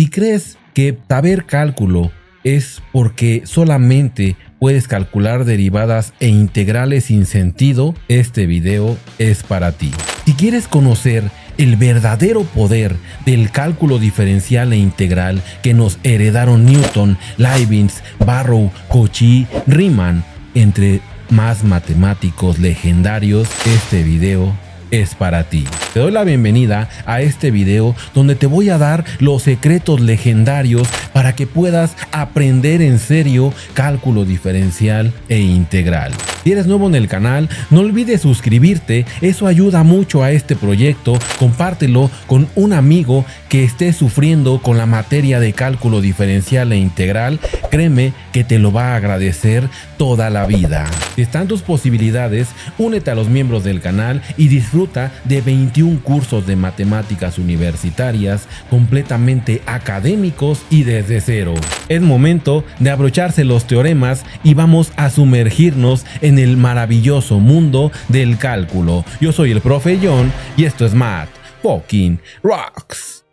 Si crees que saber cálculo es porque solamente puedes calcular derivadas e integrales sin sentido, este video es para ti. Si quieres conocer el verdadero poder del cálculo diferencial e integral que nos heredaron Newton, Leibniz, Barrow, Cauchy, Riemann, entre más matemáticos legendarios, este video es para ti. Te doy la bienvenida a este video donde te voy a dar los secretos legendarios para que puedas aprender en serio cálculo diferencial e integral. Si eres nuevo en el canal, no olvides suscribirte, eso ayuda mucho a este proyecto. Compártelo con un amigo que esté sufriendo con la materia de cálculo diferencial e integral. Créeme que te lo va a agradecer toda la vida. Si están tus posibilidades, únete a los miembros del canal y disfruta de 21 cursos de matemáticas universitarias completamente académicos y desde cero. Es momento de abrocharse los teoremas y vamos a sumergirnos en el maravilloso mundo del cálculo. Yo soy el profe John y esto es Math Fucking Rocks.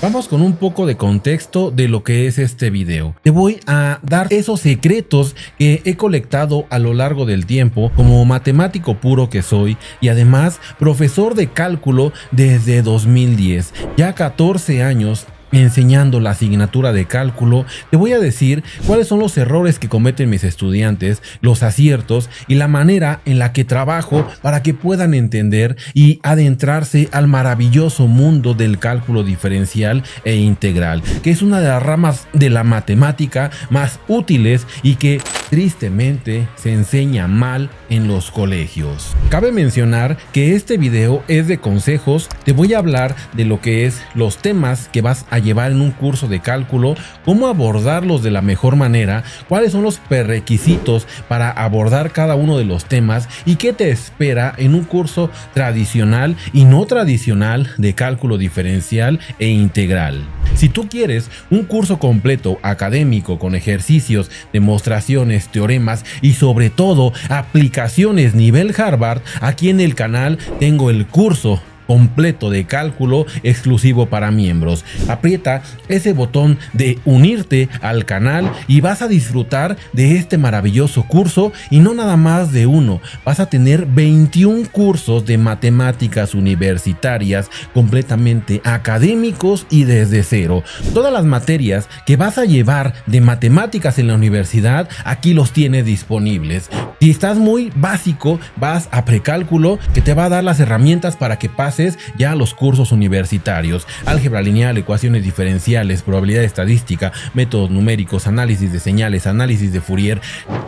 Vamos con un poco de contexto de lo que es este video. Te voy a dar esos secretos que he colectado a lo largo del tiempo como matemático puro que soy y además profesor de cálculo desde 2010. Ya 14 años enseñando la asignatura de cálculo. Te voy a decir cuáles son los errores que cometen mis estudiantes, los aciertos y la manera en la que trabajo para que puedan entender y adentrarse al maravilloso mundo del cálculo diferencial e integral, que es una de las ramas de la matemática más útiles y que tristemente se enseña mal en los colegios. Cabe mencionar que este video es de consejos. Te voy a hablar de lo que es los temas que vas a llevar en un curso de cálculo, cómo abordarlos de la mejor manera, cuáles son los prerequisitos para abordar cada uno de los temas y qué te espera en un curso tradicional y no tradicional de cálculo diferencial e integral. Si tú quieres un curso completo académico con ejercicios, demostraciones, teoremas y sobre todo aplicaciones nivel Harvard, aquí en el canal tengo el curso completo de cálculo exclusivo para miembros. Aprieta ese botón de unirte al canal y vas a disfrutar de este maravilloso curso, y no nada más de uno, vas a tener 21 cursos de matemáticas universitarias completamente académicos y desde cero. Todas las materias que vas a llevar de matemáticas en la universidad, aquí los tienes disponibles. Si estás muy básico, vas a precálculo, que te va a dar las herramientas para que pases ya a los cursos universitarios: álgebra lineal, ecuaciones diferenciales, probabilidad estadística, métodos numéricos, análisis de señales, análisis de Fourier.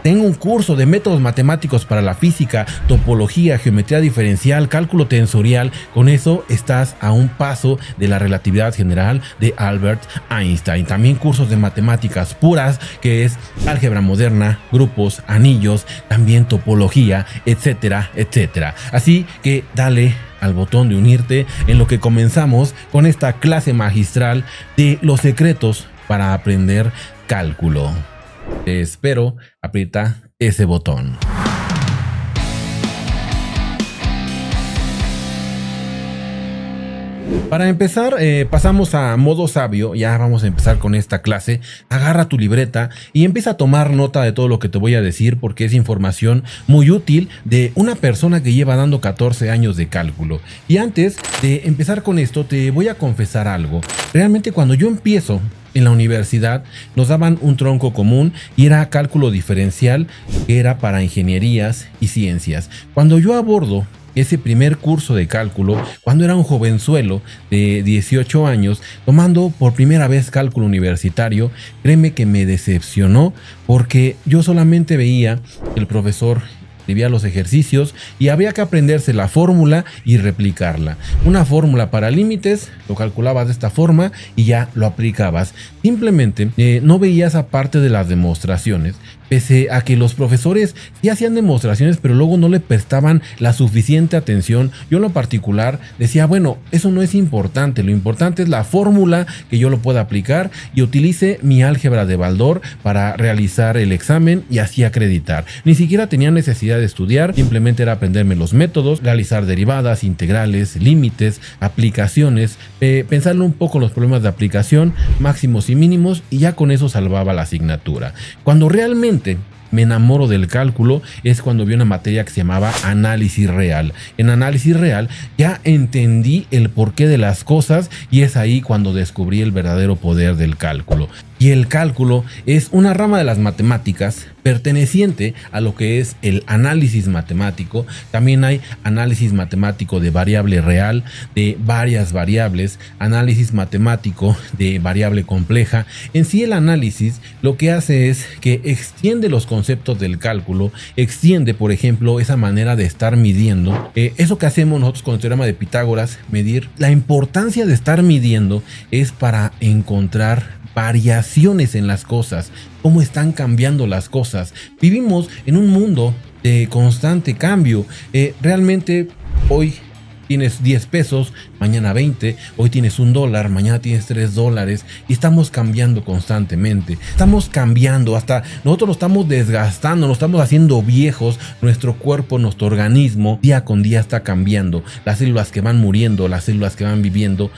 Tengo un curso de métodos matemáticos para la física, topología, geometría diferencial, cálculo tensorial. Con eso estás a un paso de la relatividad general de Albert Einstein. También cursos de matemáticas puras, que es álgebra moderna, grupos, anillos, también topología, etcétera, etcétera. Así que dale al botón de unirte en lo que comenzamos con esta clase magistral de los secretos para aprender cálculo. Te espero, aprieta ese botón. Para empezar, pasamos a modo sabio. Ya vamos a empezar con esta clase. Agarra tu libreta y empieza a tomar nota de todo lo que te voy a decir, porque es información muy útil de una persona que lleva dando 14 años de cálculo. Y antes de empezar con esto, te voy a confesar algo. Realmente, cuando yo empiezo en la universidad, nos daban un tronco común y era cálculo diferencial, que era para ingenierías y ciencias. Cuando yo abordo ese primer curso de cálculo, cuando era un jovenzuelo de 18 años, tomando por primera vez cálculo universitario, créeme que me decepcionó, porque yo solamente veía que el profesor escribía los ejercicios y había que aprenderse la fórmula y replicarla. Una fórmula para límites, lo calculabas de esta forma y ya lo aplicabas. Simplemente no veías aparte de las demostraciones. pese a que los profesores sí hacían demostraciones, pero luego no le prestaban la suficiente atención, yo en lo particular decía, bueno, eso no es importante, lo importante es la fórmula que yo lo pueda aplicar y utilice mi álgebra de Baldor para realizar el examen y así acreditar. Ni siquiera tenía necesidad de estudiar, simplemente era aprenderme los métodos, realizar derivadas, integrales, límites, aplicaciones, pensarle un poco en los problemas de aplicación, máximos y mínimos, y ya con eso salvaba la asignatura. Cuando realmente me enamoro del cálculo es cuando vi una materia que se llamaba análisis real. En análisis real ya entendí el porqué de las cosas y es ahí cuando descubrí el verdadero poder del cálculo. Y el cálculo es una rama de las matemáticas perteneciente a lo que es el análisis matemático. También hay análisis matemático de variable real, de varias variables, análisis matemático de variable compleja. En sí el análisis lo que hace es que extiende los conceptos del cálculo, extiende por ejemplo esa manera de estar midiendo. Eso que hacemos nosotros con el teorema de Pitágoras, medir. La importancia de estar midiendo es para encontrar variaciones en las cosas, cómo están cambiando las cosas. Vivimos en un mundo de constante cambio. Realmente hoy tienes 10 pesos, mañana 20, hoy tienes $1, mañana tienes $3 y estamos cambiando constantemente. Estamos cambiando, hasta nosotros nos estamos desgastando, nos estamos haciendo viejos, nuestro cuerpo, nuestro organismo día con día está cambiando. Las células que van muriendo, las células que van viviendo.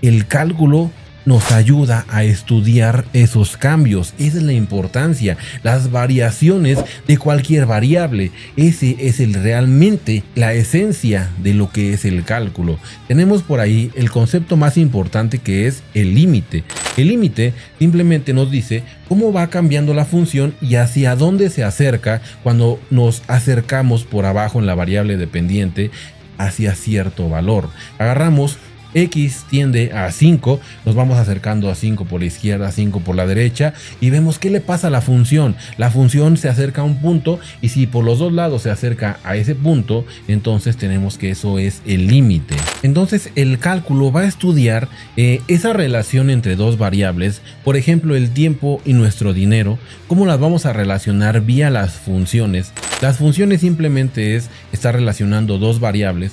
El cálculo nos ayuda a estudiar esos cambios. Esa es la importancia, las variaciones de cualquier variable. Ese es realmente la esencia de lo que es el cálculo. Tenemos por ahí el concepto más importante, que es el límite. El límite simplemente nos dice cómo va cambiando la función y hacia dónde se acerca cuando nos acercamos por abajo en la variable dependiente hacia cierto valor. Agarramos X tiende a 5, nos vamos acercando a 5 por la izquierda, 5 por la derecha y vemos qué le pasa a la función. La función se acerca a un punto y si por los dos lados se acerca a ese punto, entonces tenemos que eso es el límite. Entonces el cálculo va a estudiar esa relación entre dos variables, por ejemplo el tiempo y nuestro dinero, cómo las vamos a relacionar vía las funciones. Las funciones simplemente es estar relacionando dos variables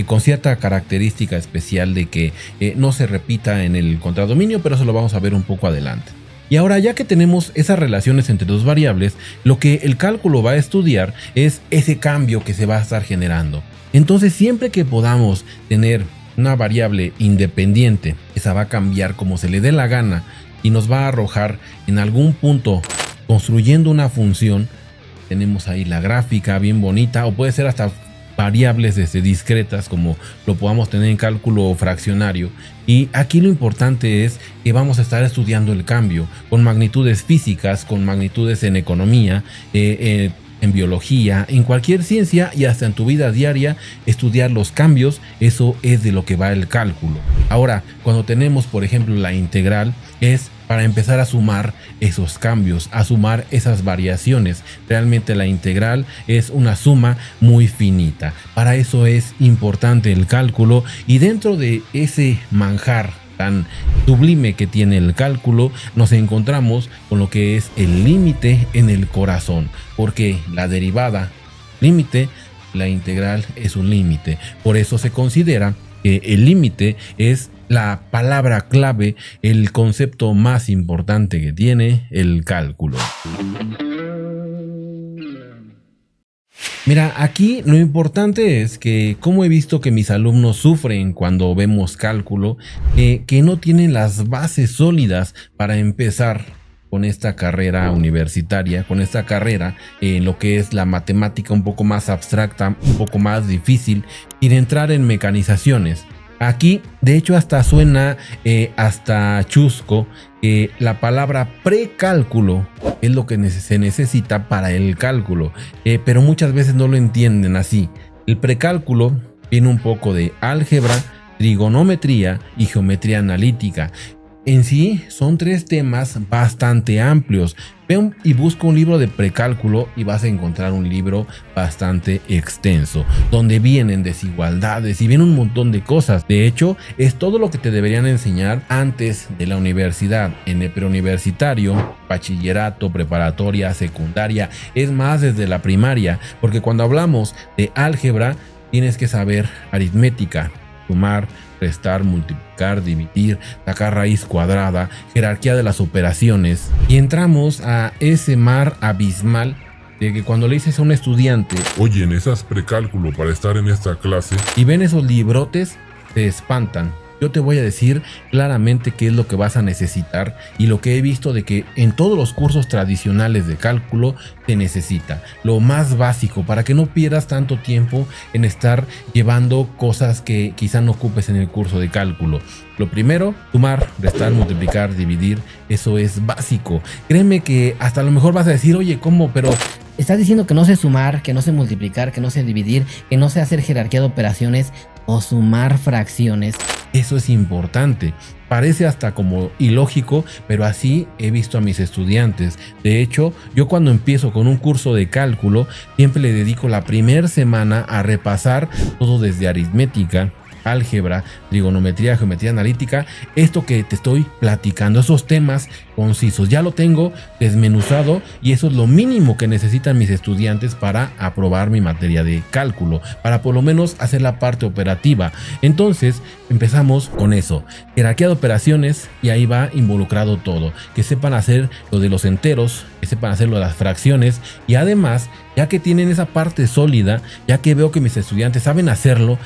con cierta característica especial de que no se repita en el contradominio, pero eso lo vamos a ver un poco adelante. Y ahora, ya que tenemos esas relaciones entre dos variables, lo que el cálculo va a estudiar es ese cambio que se va a estar generando. Entonces, siempre que podamos tener una variable independiente, esa va a cambiar como se le dé la gana y nos va a arrojar en algún punto construyendo una función. Tenemos ahí la gráfica bien bonita, o puede ser hasta variables discretas como lo podamos tener en cálculo fraccionario. Y aquí lo importante es que vamos a estar estudiando el cambio con magnitudes físicas, con magnitudes en economía, en biología, en cualquier ciencia y hasta en tu vida diaria, estudiar los cambios. Eso es de lo que va el cálculo. Ahora, cuando tenemos por ejemplo la integral, es para empezar a sumar esos cambios, a sumar esas variaciones. Realmente la integral es una suma muy finita. Para eso es importante el cálculo, y dentro de ese manjar tan sublime que tiene el cálculo, nos encontramos con lo que es el límite en el corazón, porque la derivada límite, la integral es un límite. Por eso se considera que el límite es la palabra clave, el concepto más importante que tiene el cálculo. Mira, aquí lo importante es que, como he visto que mis alumnos sufren cuando vemos cálculo, que no tienen las bases sólidas para empezar con esta carrera universitaria, con esta carrera en lo que es la matemática un poco más abstracta, un poco más difícil, sin entrar en mecanizaciones. Aquí, de hecho, hasta suena hasta chusco que la palabra precálculo es lo que se necesita para el cálculo, pero muchas veces no lo entienden así. El precálculo viene un poco de álgebra, trigonometría y geometría analítica. En sí son tres temas bastante amplios. Ve y busca un libro de precálculo y vas a encontrar un libro bastante extenso, donde vienen desigualdades y vienen un montón de cosas. De hecho, es todo lo que te deberían enseñar antes de la universidad. En el preuniversitario bachillerato, preparatoria, secundaria, es más desde la primaria, porque cuando hablamos de álgebra tienes que saber aritmética, sumar, restar, multiplicar, dividir, sacar raíz cuadrada, jerarquía de las operaciones, y entramos a ese mar abismal de que cuando le dices a un estudiante, oye, ¿necesitas precálculo para estar en esta clase? y ven esos librotes, se espantan. Yo te voy a decir claramente qué es lo que vas a necesitar y lo que he visto de que en todos los cursos tradicionales de cálculo te necesita. Lo más básico para que no pierdas tanto tiempo en estar llevando cosas que quizá no ocupes en el curso de cálculo. Lo primero, sumar, restar, multiplicar, dividir, eso es básico. Créeme que hasta a lo mejor vas a decir, oye, ¿cómo? Pero estás diciendo que no sé sumar, que no sé multiplicar, que no sé dividir, que no sé hacer jerarquía de operaciones o sumar fracciones. Eso es importante. Parece hasta como ilógico, pero así he visto a mis estudiantes. De hecho, yo cuando empiezo con un curso de cálculo, siempre le dedico la primera semana a repasar todo desde aritmética, álgebra, trigonometría, geometría analítica, esto que te estoy platicando, esos temas concisos, ya lo tengo desmenuzado y eso es lo mínimo que necesitan mis estudiantes para aprobar mi materia de cálculo, para por lo menos hacer la parte operativa. Entonces empezamos con eso, jerarquía de operaciones, y ahí va involucrado todo, que sepan hacer lo de los enteros, que sepan hacer lo de las fracciones, y además, ya que tienen esa parte sólida, ya que veo que mis estudiantes saben hacerlo,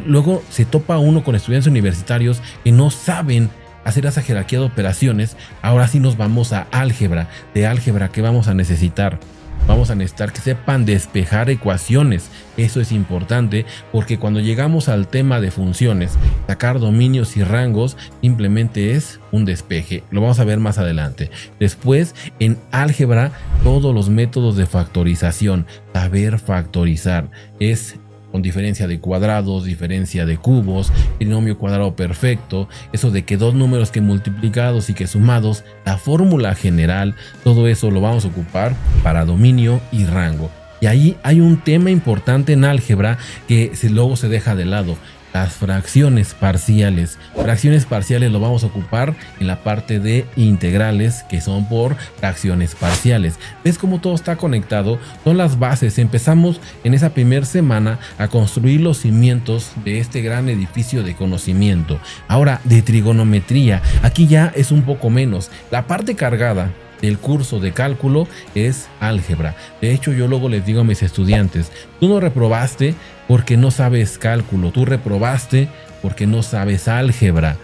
luego se topa uno con estudiantes universitarios que no saben hacer esa jerarquía de operaciones. Ahora sí nos vamos a álgebra. De álgebra, ¿qué vamos a necesitar? Vamos a necesitar que sepan despejar ecuaciones. Eso es importante porque cuando llegamos al tema de funciones, sacar dominios y rangos simplemente es un despeje. Lo vamos a ver más adelante. Después, en álgebra, todos los métodos de factorización. Saber factorizar es con diferencia de cuadrados, diferencia de cubos, trinomio cuadrado perfecto, eso de que dos números que multiplicados y que sumados, la fórmula general, todo eso lo vamos a ocupar para dominio y rango. Y ahí hay un tema importante en álgebra que luego se deja de lado. Las fracciones parciales. Fracciones parciales lo vamos a ocupar en la parte de integrales, que son por fracciones parciales. ¿Ves cómo todo está conectado? Son las bases. Empezamos en esa primera semana a construir los cimientos de este gran edificio de conocimiento. Ahora, de trigonometría. Aquí ya es un poco menos. La parte cargada del curso de cálculo es álgebra. De hecho, yo luego les digo a mis estudiantes, tú no reprobaste porque no sabes cálculo, tú reprobaste porque no sabes álgebra.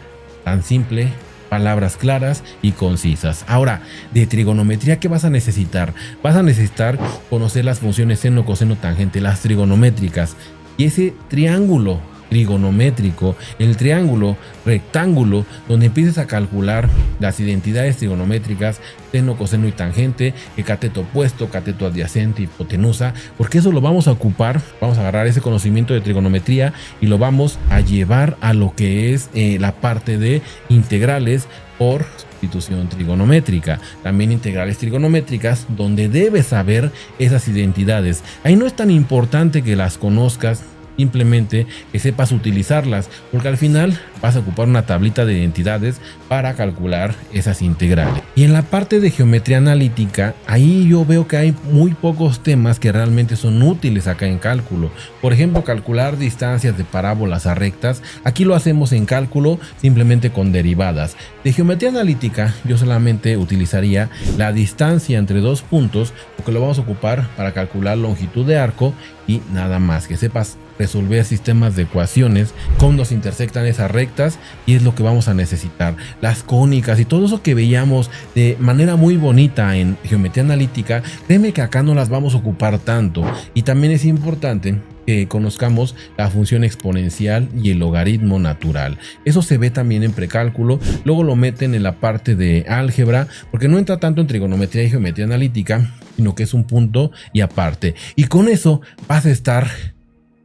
Tan simple, palabras claras y concisas. Ahora, de trigonometría, ¿qué vas a necesitar? Vas a necesitar conocer las funciones seno, coseno, tangente, las trigonométricas, y ese triángulo trigonométrico, el triángulo rectángulo, donde empieces a calcular las identidades trigonométricas, seno, coseno y tangente, el cateto opuesto, cateto adyacente, hipotenusa, porque eso lo vamos a ocupar. Vamos a agarrar ese conocimiento de trigonometría y lo vamos a llevar a lo que es la parte de integrales por sustitución trigonométrica, también integrales trigonométricas, donde debes saber esas identidades. Ahí no es tan importante que las conozcas, simplemente que sepas utilizarlas, porque al final vas a ocupar una tablita de identidades para calcular esas integrales. Y en la parte de geometría analítica, ahí yo veo que hay muy pocos temas que realmente son útiles acá en cálculo. Por ejemplo, calcular distancias de parábolas a rectas, aquí lo hacemos en cálculo simplemente con derivadas. De geometría analítica yo solamente utilizaría la distancia entre dos puntos, porque lo vamos a ocupar para calcular longitud de arco y nada más. Que sepas resolver sistemas de ecuaciones, cómo se intersectan esas rectas, y es lo que vamos a necesitar. Las cónicas y todo eso que veíamos de manera muy bonita en geometría analítica, créeme que acá no las vamos a ocupar tanto. Y también es importante que conozcamos la función exponencial y el logaritmo natural. Eso se ve también en precálculo, luego lo meten en la parte de álgebra, porque no entra tanto en trigonometría y geometría analítica, sino que es un punto y aparte. Y con eso vas a estar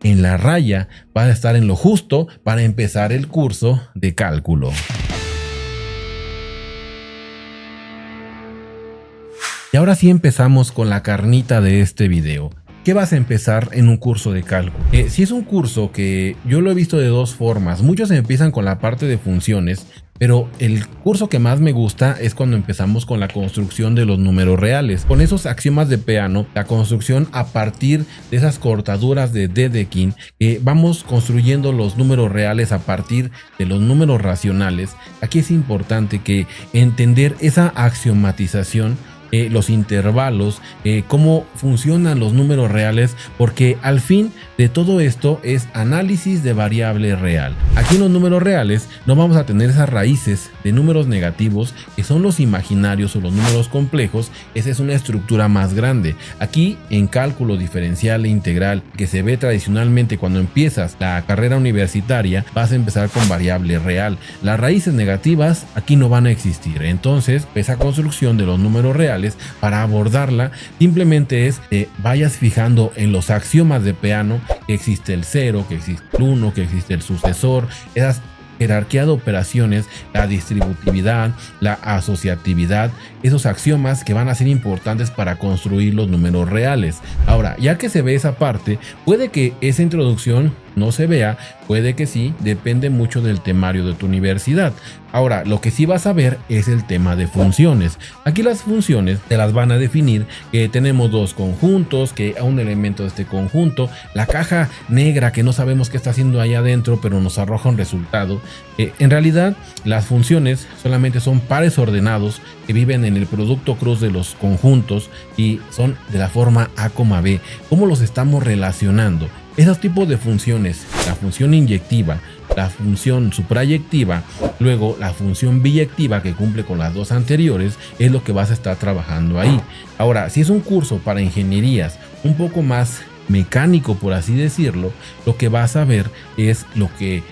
en la raya, vas a estar en lo justo para empezar el curso de cálculo. Y ahora sí empezamos con la carnita de este video. ¿qué vas a empezar en un curso de cálculo? Si es un curso que yo lo he visto de dos formas, muchos empiezan con la parte de funciones, pero el curso que más me gusta es cuando empezamos con la construcción de los números reales. Con esos axiomas de Peano, la construcción a partir de esas cortaduras de Dedekind, vamos construyendo los números reales a partir de los números racionales. Aquí es importante que entender esa axiomatización, los intervalos, cómo funcionan los números reales, porque al fin de todo esto es análisis de variable real. Aquí en los números reales no vamos a tener esas raíces de números negativos que son los imaginarios o los números complejos. Esa es una estructura más grande. Aquí en cálculo diferencial e integral, que se ve tradicionalmente cuando empiezas la carrera universitaria, vas a empezar con variable real. Las raíces negativas aquí no van a existir. Entonces esa construcción de los números reales, para abordarla, simplemente es vayas fijando en los axiomas de Peano que existe el 0, que existe el 1, que existe el sucesor, esas jerarquía de operaciones, la distributividad, la asociatividad, esos axiomas que van a ser importantes para construir los números reales. Ahora, ya que se ve esa parte, puede que esa introducción no se vea, puede que sí, depende mucho del temario de tu universidad. Ahora, lo que sí vas a ver es el tema de funciones. Aquí las funciones te las van a definir, que tenemos dos conjuntos, que a un elemento de este conjunto, la caja negra que no sabemos qué está haciendo ahí adentro, pero nos arroja un resultado. En realidad, las funciones solamente son pares ordenados que viven en el producto cruz de los conjuntos y son de la forma A, B. ¿Cómo los estamos relacionando? Esos tipos de funciones, la función inyectiva, la función suprayectiva, luego la función biyectiva que cumple con las dos anteriores, es lo que vas a estar trabajando ahí. Ahora, si es un curso para ingenierías un poco más mecánico, por así decirlo, lo que vas a ver es lo que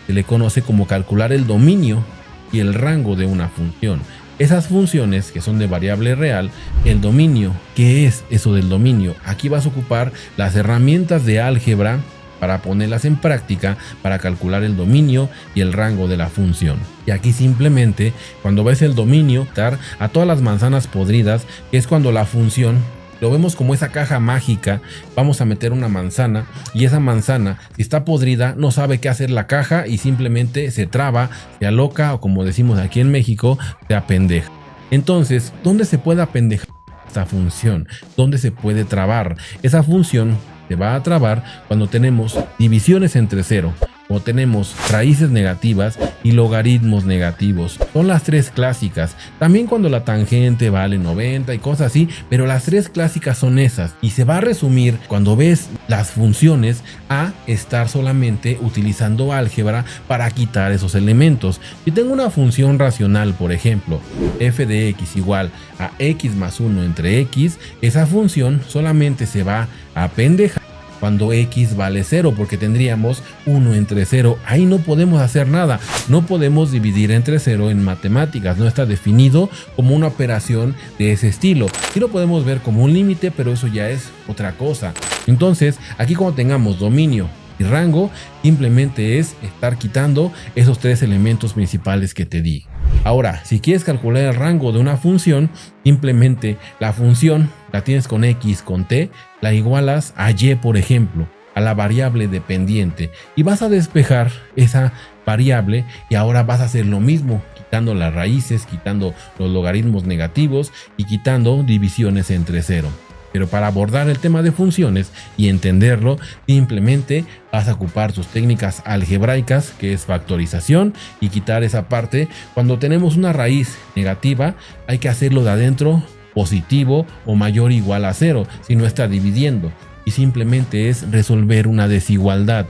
se le conoce como calcular el dominio y el rango de una función. Esas funciones que son de variable real, el dominio, ¿qué es eso del dominio? Aquí vas a ocupar las herramientas de álgebra para ponerlas en práctica para calcular el dominio y el rango de la función. Y aquí simplemente cuando ves el dominio, dar a todas las manzanas podridas, que es cuando la función lo vemos como esa caja mágica, vamos a meter una manzana y esa manzana, si está podrida, no sabe qué hacer la caja y simplemente se traba, se aloca o como decimos aquí en México, se apendeja. Entonces, ¿dónde se puede apendejar esta función? ¿Dónde se puede trabar? Esa función se va a trabar cuando tenemos divisiones entre cero, o tenemos raíces negativas y logaritmos negativos. Son las tres clásicas. También cuando la tangente vale 90 y cosas así, pero las tres clásicas son esas. Y se va a resumir cuando ves las funciones a estar solamente utilizando álgebra para quitar esos elementos. Si tengo una función racional, por ejemplo, f de x igual a x más 1 entre x, esa función solamente se va a apendejar cuando x vale 0, porque tendríamos 1 entre 0. Ahí no podemos hacer nada, no podemos dividir entre 0 en matemáticas, no está definido como una operación de ese estilo. Sí lo podemos ver como un límite, pero eso ya es otra cosa. Entonces, aquí cuando tengamos dominio y rango, simplemente es estar quitando esos tres elementos principales que te di. Ahora, si quieres calcular el rango de una función, simplemente la función la tienes con x, con t, la igualas a y, por ejemplo, a la variable dependiente, y vas a despejar esa variable y ahora vas a hacer lo mismo, quitando las raíces, quitando los logaritmos negativos y quitando divisiones entre cero. Pero para abordar el tema de funciones y entenderlo, simplemente vas a ocupar tus técnicas algebraicas, que es factorización, y quitar esa parte. Cuando tenemos una raíz negativa, hay que hacerlo de adentro positivo o mayor o igual a 0, si no está dividiendo. Y simplemente es resolver una desigualdad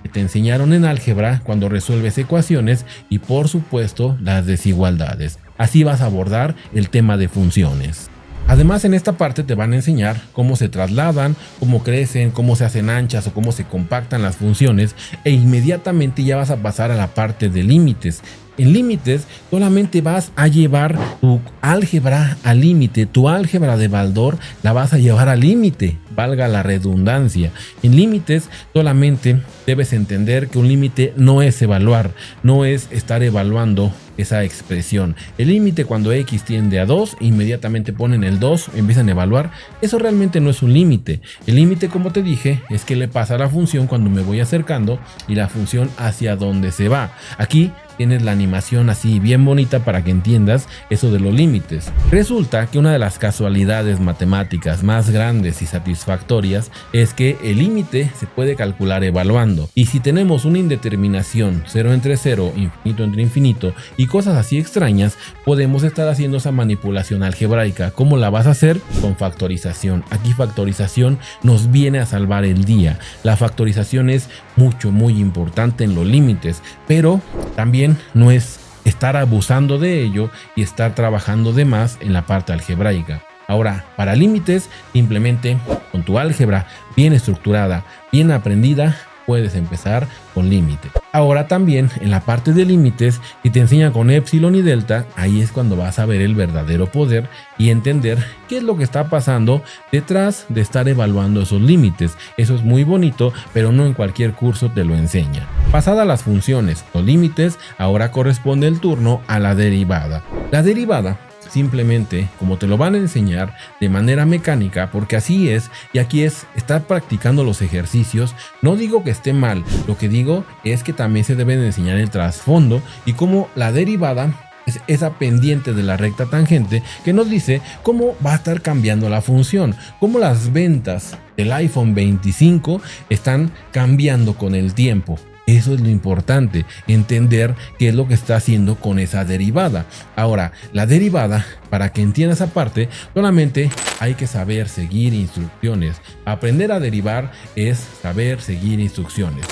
que te enseñaron en álgebra cuando resuelves ecuaciones y por supuesto las desigualdades. Así vas a abordar el tema de funciones. Además, en esta parte te van a enseñar cómo se trasladan, cómo crecen, cómo se hacen anchas o cómo se compactan las funciones, e inmediatamente ya vas a pasar a la parte de límites. En límites solamente vas a llevar tu álgebra al límite, tu álgebra de Baldor la vas a llevar al límite, valga la redundancia. En límites solamente debes entender que un límite no es evaluar, no es estar evaluando esa expresión. El límite cuando x tiende a 2, inmediatamente ponen el 2, empiezan a evaluar. Eso realmente no es un límite. El límite, como te dije, es que le pasa a la función cuando me voy acercando y la función hacia dónde se va. Aquí tienes la animación así bien bonita para que entiendas eso de los límites. Resulta que una de las casualidades matemáticas más grandes y satisfactorias es que el límite se puede calcular evaluando. Y si tenemos una indeterminación 0 entre 0, infinito entre infinito y cosas así extrañas, podemos estar haciendo esa manipulación algebraica. ¿Cómo la vas a hacer? Con factorización. Aquí factorización nos viene a salvar el día. La factorización es muy importante en los límites, pero también no es estar abusando de ello y estar trabajando de más en la parte algebraica. Ahora, para límites, simplemente con tu álgebra bien estructurada, bien aprendida, puedes empezar con límite. Ahora también en la parte de límites, si te enseñan con epsilon y delta, ahí es cuando vas a ver el verdadero poder y entender qué es lo que está pasando detrás de estar evaluando esos límites. Eso es muy bonito, pero no en cualquier curso te lo enseña. Pasadas las funciones o límites, ahora corresponde el turno a la derivada. La derivada simplemente, como te lo van a enseñar de manera mecánica, porque así es, y aquí es estar practicando los ejercicios. No digo que esté mal, lo que digo es que también se deben enseñar el trasfondo y cómo la derivada es esa pendiente de la recta tangente que nos dice cómo va a estar cambiando la función, cómo las ventas del iPhone 25 están cambiando con el tiempo. Eso es lo importante, entender qué es lo que está haciendo con esa derivada. Ahora, la derivada, para que entiendas esa parte, solamente hay que saber seguir instrucciones. Aprender a derivar es saber seguir instrucciones.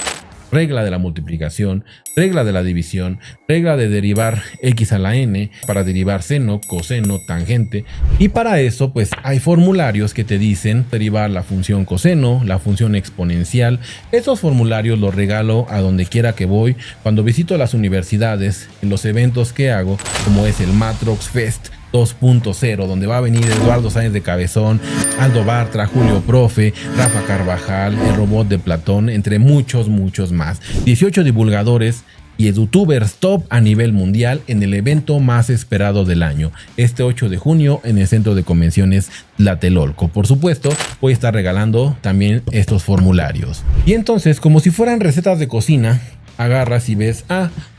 Regla de la multiplicación, regla de la división, regla de derivar x a la n, para derivar seno, coseno, tangente. Y para eso pues hay formularios que te dicen derivar la función coseno, la función exponencial. Estos formularios los regalo a donde quiera que voy, cuando visito las universidades, en los eventos que hago, como es el Matrox Fest 2.0, donde va a venir Eduardo Sáenz de Cabezón, Aldo Bartra, Julio Profe, Rafa Carvajal, el robot de Platón, entre muchos más. 18 divulgadores y edutubers top a nivel mundial en el evento más esperado del año, este 8 de junio en el Centro de Convenciones Tlatelolco. Por supuesto, voy a estar regalando también estos formularios. Y entonces, como si fueran recetas de cocina, agarras y ves,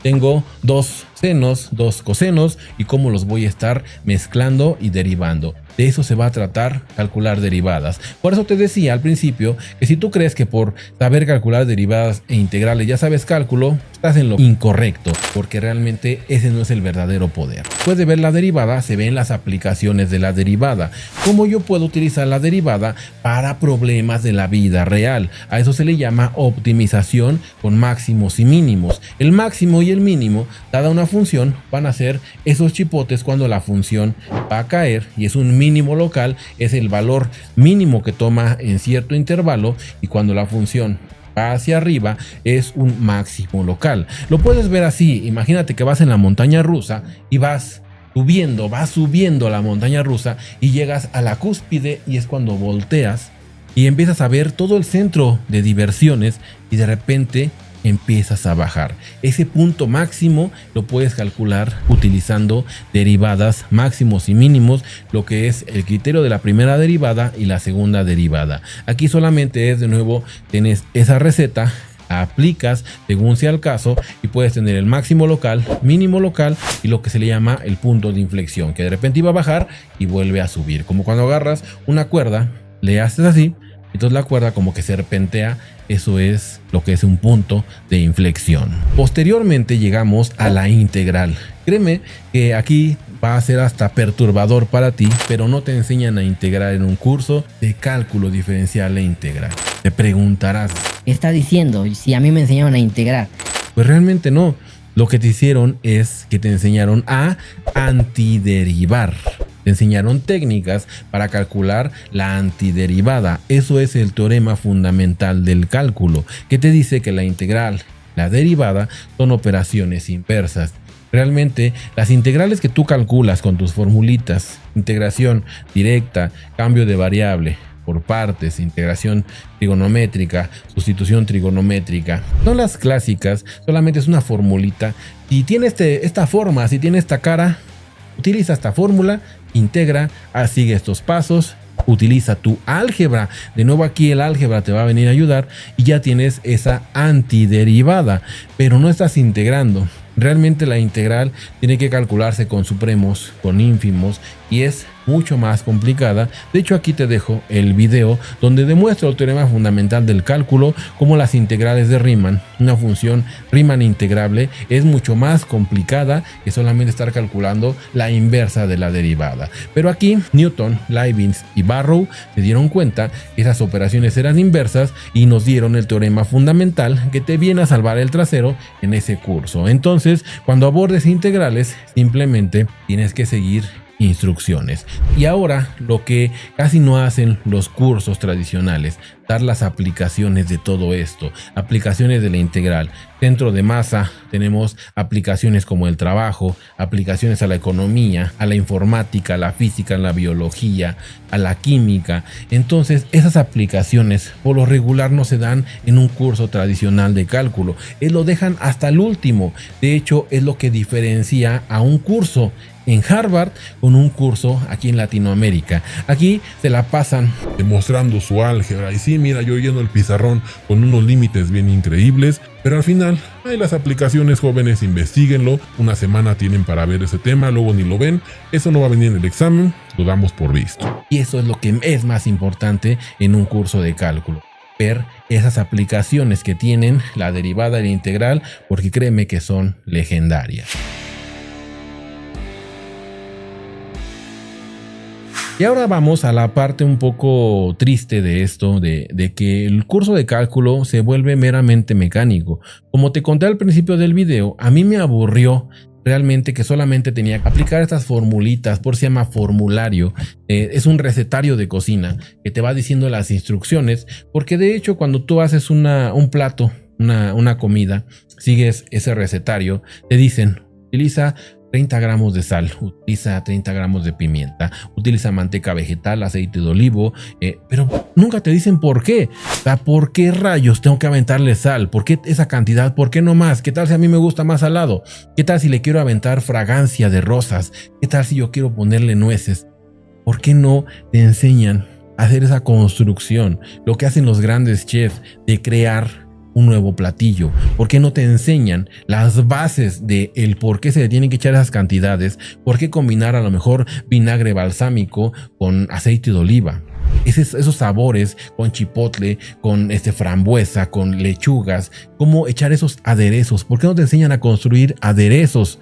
tengo 2 senos, 2 cosenos y cómo los voy a estar mezclando y derivando. De eso se va a tratar calcular derivadas. Por eso te decía al principio que si tú crees que por saber calcular derivadas e integrales ya sabes cálculo, estás en lo incorrecto, porque realmente ese no es el verdadero poder. Después de ver la derivada, se ven las aplicaciones de la derivada. Cómo yo puedo utilizar la derivada para problemas de la vida real. A eso se le llama optimización con máximos y mínimos. El máximo y el mínimo, dada una función, van a ser esos chipotes cuando la función va a caer, y es un mínimo local, es el valor mínimo que toma en cierto intervalo, y cuando la función va hacia arriba es un máximo local. Lo puedes ver así. Imagínate que vas en la montaña rusa y vas subiendo la montaña rusa y llegas a la cúspide, y es cuando volteas y empiezas a ver todo el centro de diversiones y de repente empiezas a bajar. Ese punto máximo lo puedes calcular utilizando derivadas máximos y mínimos, lo que es el criterio de la primera derivada y la segunda derivada. Aquí solamente es, de nuevo, tienes esa receta, aplicas según sea el caso y puedes tener el máximo local, mínimo local y lo que se le llama el punto de inflexión, que de repente iba a bajar y vuelve a subir. Como cuando agarras una cuerda, le haces así, entonces la cuerda como que serpentea. Eso es lo que es un punto de inflexión. Posteriormente llegamos a la integral. Créeme que aquí va a ser hasta perturbador para ti, pero no te enseñan a integrar en un curso de cálculo diferencial e integral. Te preguntarás, ¿qué está diciendo? Si a mí me enseñaron a integrar. Pues realmente no. Lo que te hicieron es que te enseñaron a antiderivar. Te enseñaron técnicas para calcular la antiderivada. Eso es el teorema fundamental del cálculo, que te dice que la integral, la derivada, son operaciones inversas. Realmente las integrales que tú calculas con tus formulitas, integración directa, cambio de variable por partes, integración trigonométrica, sustitución trigonométrica, son las clásicas, solamente es una formulita. Si tiene esta forma, si tiene esta cara, utiliza esta fórmula, integra, sigue estos pasos, utiliza tu álgebra. De nuevo aquí el álgebra te va a venir a ayudar y ya tienes esa antiderivada, pero no estás integrando. Realmente la integral tiene que calcularse con supremos, con ínfimos y es mucho más complicada. De hecho, aquí te dejo el video donde demuestro el teorema fundamental del cálculo, cómo las integrales de Riemann, una función Riemann integrable, es mucho más complicada que solamente estar calculando la inversa de la derivada. Pero aquí Newton, Leibniz y Barrow se dieron cuenta que esas operaciones eran inversas y nos dieron el teorema fundamental que te viene a salvar el trasero en ese curso. Entonces, cuando abordes integrales, simplemente tienes que seguir instrucciones. Y ahora lo que casi no hacen los cursos tradicionales, dar las aplicaciones de todo esto, aplicaciones de la integral. Dentro de masa tenemos aplicaciones como el trabajo, aplicaciones a la economía, a la informática, a la física, a la biología, a la química. Entonces esas aplicaciones por lo regular no se dan en un curso tradicional de cálculo, lo dejan hasta el último. De hecho es lo que diferencia a un curso en Harvard con un curso aquí en Latinoamérica. Aquí se la pasan demostrando su álgebra y sí, mira, yo lleno el pizarrón con unos límites bien increíbles, pero al final hay las aplicaciones. Jóvenes, investíguenlo, una semana tienen para ver ese tema, luego ni lo ven, eso no va a venir en el examen, lo damos por visto. Y eso es lo que es más importante en un curso de cálculo, ver esas aplicaciones que tienen la derivada y la integral, porque créeme que son legendarias. Y ahora vamos a la parte un poco triste de esto, de que el curso de cálculo se vuelve meramente mecánico. Como te conté al principio del video, a mí me aburrió realmente que solamente tenía que aplicar estas formulitas, por si se llama formulario. Es un recetario de cocina que te va diciendo las instrucciones, porque de hecho cuando tú haces un plato, una comida, sigues ese recetario, te dicen, utiliza 30 gramos de sal, utiliza 30 gramos de pimienta, utiliza manteca vegetal, aceite de olivo, pero nunca te dicen por qué. O sea, ¿por qué rayos tengo que aventarle sal? ¿Por qué esa cantidad? ¿Por qué no más? ¿Qué tal si a mí me gusta más salado? ¿Qué tal si le quiero aventar fragancia de rosas? ¿Qué tal si yo quiero ponerle nueces? ¿Por qué no te enseñan a hacer esa construcción? Lo que hacen los grandes chefs de crear un nuevo platillo. ¿Por qué no te enseñan las bases de el por qué se le tienen que echar esas cantidades? ¿Por qué combinar a lo mejor vinagre balsámico con aceite de oliva? Esos sabores con chipotle, con frambuesa, con lechugas, cómo echar esos aderezos. ¿Por qué no te enseñan a construir aderezos?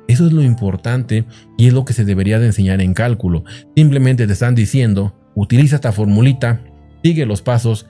Eso es lo importante y es lo que se debería de enseñar en cálculo. Simplemente te están diciendo, utiliza esta formulita, sigue los pasos,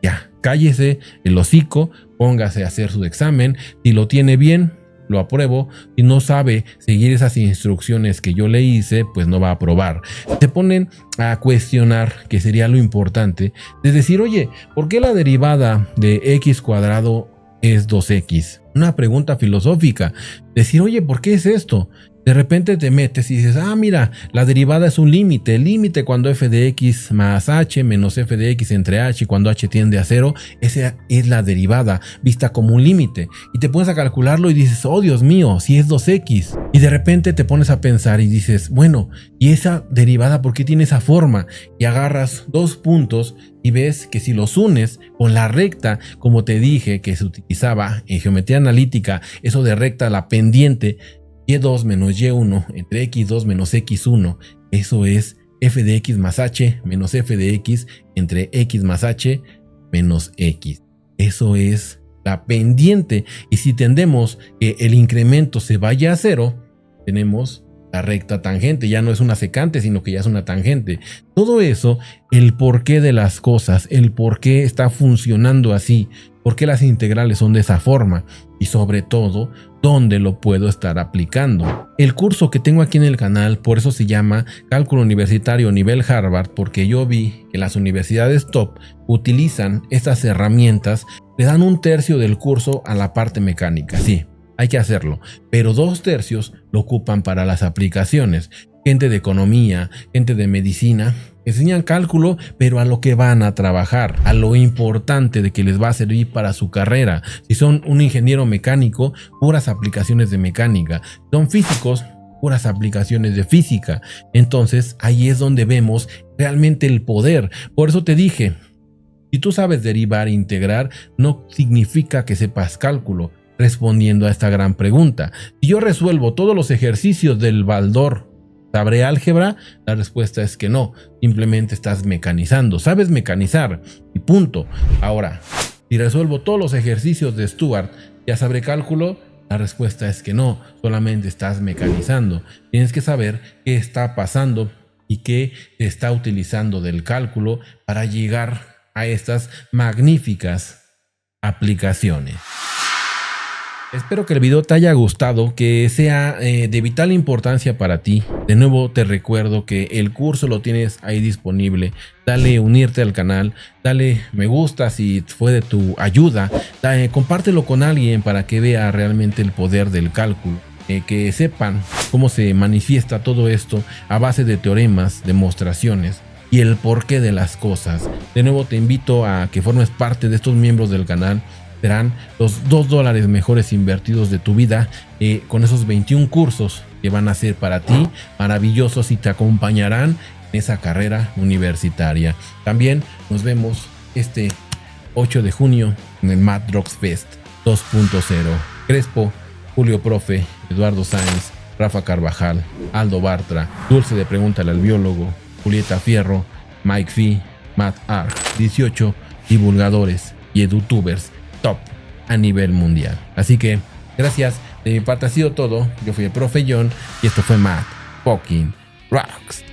ya, cállese el hocico, póngase a hacer su examen. Si lo tiene bien, lo apruebo. Si no sabe seguir esas instrucciones que yo le hice, pues no va a aprobar. Se ponen a cuestionar, que sería lo importante, de decir, oye, ¿por qué la derivada de x cuadrado es 2x? Una pregunta filosófica. Decir, oye, ¿por qué es esto? De repente te metes y dices, mira, la derivada es un límite. El límite cuando f de x más h menos f de x entre h, cuando h tiende a 0, esa es la derivada vista como un límite. Y te pones a calcularlo y dices, oh Dios mío, si es 2x. Y de repente te pones a pensar y dices, bueno, ¿y esa derivada por qué tiene esa forma? Y agarras dos puntos y ves que si los unes con la recta, como te dije que se utilizaba en geometría analítica, eso de recta, la pendiente, y2 menos y1 entre x2 menos x1, eso es f de x más h menos f de x entre x más h menos x. Eso es la pendiente. Y si tendemos que el incremento se vaya a 0, tenemos la recta tangente. Ya no es una secante, sino que ya es una tangente. Todo eso, el porqué de las cosas, el por qué está funcionando así, por qué las integrales son de esa forma y sobre todo, dónde lo puedo estar aplicando. El curso que tengo aquí en el canal, por eso se llama Cálculo Universitario Nivel Harvard, porque yo vi que las universidades top utilizan estas herramientas, le dan un tercio del curso a la parte mecánica. Sí, hay que hacerlo, pero 2/3 lo ocupan para las aplicaciones. Gente de economía, gente de medicina, enseñan cálculo, pero a lo que van a trabajar, a lo importante de que les va a servir para su carrera. Si son un ingeniero mecánico, puras aplicaciones de mecánica. Si son físicos, puras aplicaciones de física. Entonces ahí es donde vemos realmente el poder. Por eso te dije, si tú sabes derivar e integrar, no significa que sepas cálculo. Respondiendo a esta gran pregunta, si yo resuelvo todos los ejercicios del Baldor, ¿sabré álgebra? La respuesta es que no, simplemente estás mecanizando, sabes mecanizar y punto. Ahora, si resuelvo todos los ejercicios de Stuart, ¿ya sabré cálculo? La respuesta es que no, solamente estás mecanizando. Tienes que saber qué está pasando y qué se está utilizando del cálculo para llegar a estas magníficas aplicaciones. Espero que el video te haya gustado, que sea de vital importancia para ti. De nuevo te recuerdo que el curso lo tienes ahí disponible. Dale unirte al canal, dale me gusta si fue de tu ayuda, compártelo con alguien para que vea realmente el poder del cálculo. Que sepan cómo se manifiesta todo esto a base de teoremas, demostraciones y el porqué de las cosas. De nuevo te invito a que formes parte de estos miembros del canal. Serán los $2 mejores invertidos de tu vida con esos 21 cursos que van a ser para ti maravillosos y te acompañarán en esa carrera universitaria. También nos vemos este 8 de junio en el Mad Rocks Fest 2.0. Crespo, Julio Profe, Eduardo Sáenz, Rafa Carvajal, Aldo Bartra, Dulce de Pregúntale al Biólogo, Julieta Fierro, Mike Fee, Matt Arg, 18 divulgadores y edutubers top a nivel mundial. Así que gracias, de mi parte ha sido todo. Yo fui el Profe John y esto fue Mad Fucking Rocks.